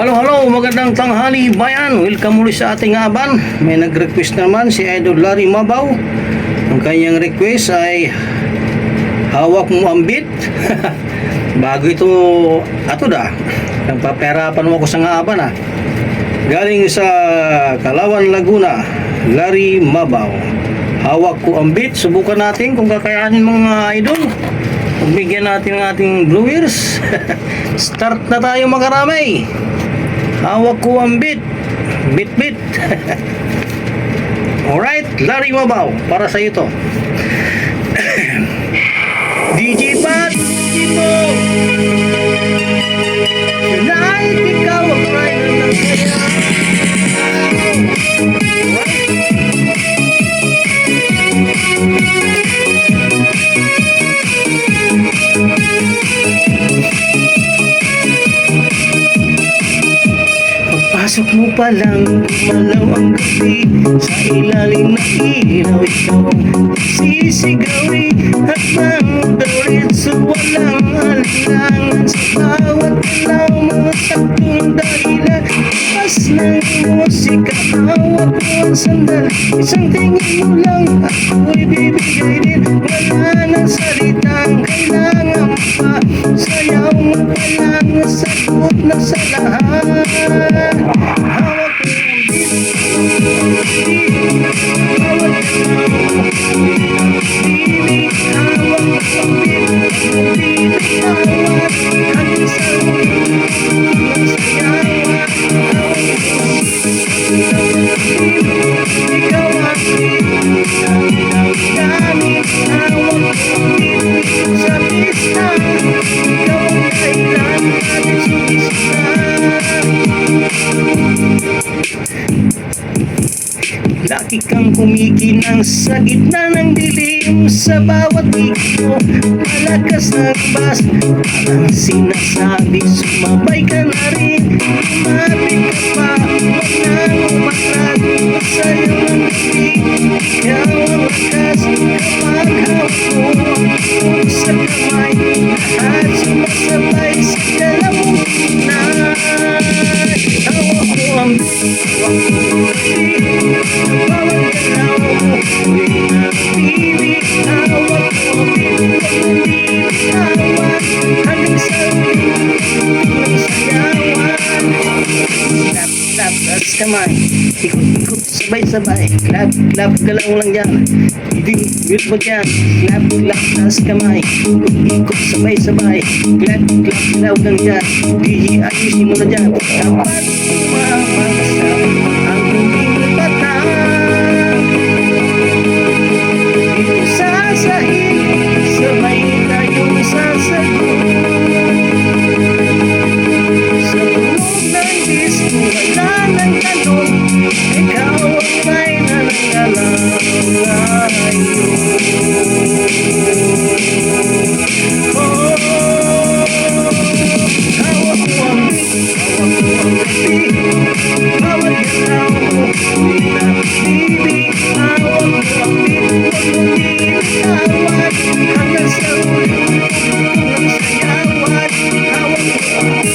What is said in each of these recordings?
Hello, magandang tanghali bayan. Welcome muli sa ating aban. May nag-request naman si Idol Larry Mabaw. Ang kanyang request ay hawak mo ang beat. Bago ito, ato da. Nagpaperapan mo ako sa nga aban Galing sa Calauan, Laguna, Larry Mabaw. Hawak ko ang beat. Subukan natin kung kakayanin mga idol. Pagbigyan natin ng ating viewers. Start na tayo makaramay. Hawak ko ang beat. Beat. Alright, Larry Mabaw, para sa ito. DJ Pat, dito. Tonight, ikaw ang rider ng saya. Pagpasok mo pa lang, malaw ang gabi. Sa ilalim ng ilaw, ikaw sisigawin. At nang daritso walang alinlangan. Sa bawat galaw, mga saktong dahilan. Pas ng musika, hawak mo ang sandal. Isang tingin mo lang, ako'y bibigay din. Wala nang salitang kailangan pa. Sayaw mo pa lang, sagot na sa lahat. Hawak ko ang beat. Hawak ko ang beat. Hawak hanggang sa ulit. Sayawan. Ikaw ang beat. Dami-dami. Hawak ko ang beat. Sa pista. Ikaw ang kailan natin sumisa. Laki kang kumikinang sa gitna ng dilim. Sa bawat ikot, malakas ng bas. Parang sinasabi, sumabay ka na rin. Lumapit ka pa, huwag nang umatras. Sa'yo ng gabi, ikaw ang lakas. Kapag hawak mo ang sa kamay, lahat sumasabay sa dalawang tunay. Hawak ko ang hawak ko ang bawat galaw mo, tuwing nabibig. Hawak ko ang binitawan hanggang sa ulit ng sayawan. Clap, tas kamay, ikot, sabay-sabay. Clap, galaw lang dyan. Ibig mo dyan. Clap, tas kamay, ikot, sabay-sabay. Clap, galaw lang dyan. DJ, ayusin mo na dyan. Dapat umapasap ang huling bata. Dito sasahin, sabay tayong sasagot. Sa loob ng disco, wala nang tanong. Ikaw ang may nanangalaw ngayon. Oh, hawak ko ang beat, hawak ko ang beat. Bawat galaw mo, tuwing nabibig. Hawak ko ang beat, huwag mong binitawan. Hanggang sa ulit ng sayawan. Hawak ko ang beat,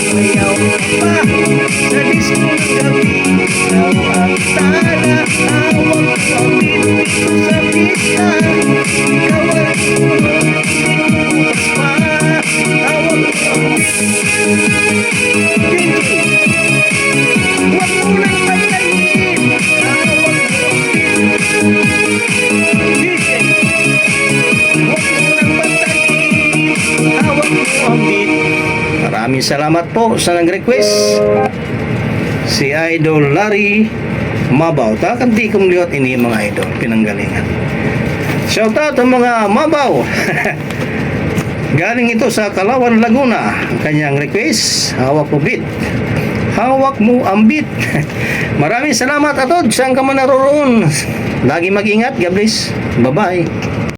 sayaw ka pa. Sa disco ng gabi, ikaw ang tala. Hawak ko ang beat, dito sa pista. Ikaw ang bukas pa. Hawak ko ang beat. DJ, huwag mo nang patayin. Hawak ko ang beat. DJ, huwag mo nang patayin. Hawak ko ang beat. Maraming salamat po sa nag-request. Si Idol Larry Mabaw. Takanti kong liwat ini mga idol. Pinanggalingan. Shout out ang mga Mabaw. Galing ito sa Calauan, Laguna. Ang kanyang request, hawak mo beat. Hawak mo ang beat. Maraming salamat atod. Saan ka man naroroon. Lagi mag-ingat. God bless. Bye-bye.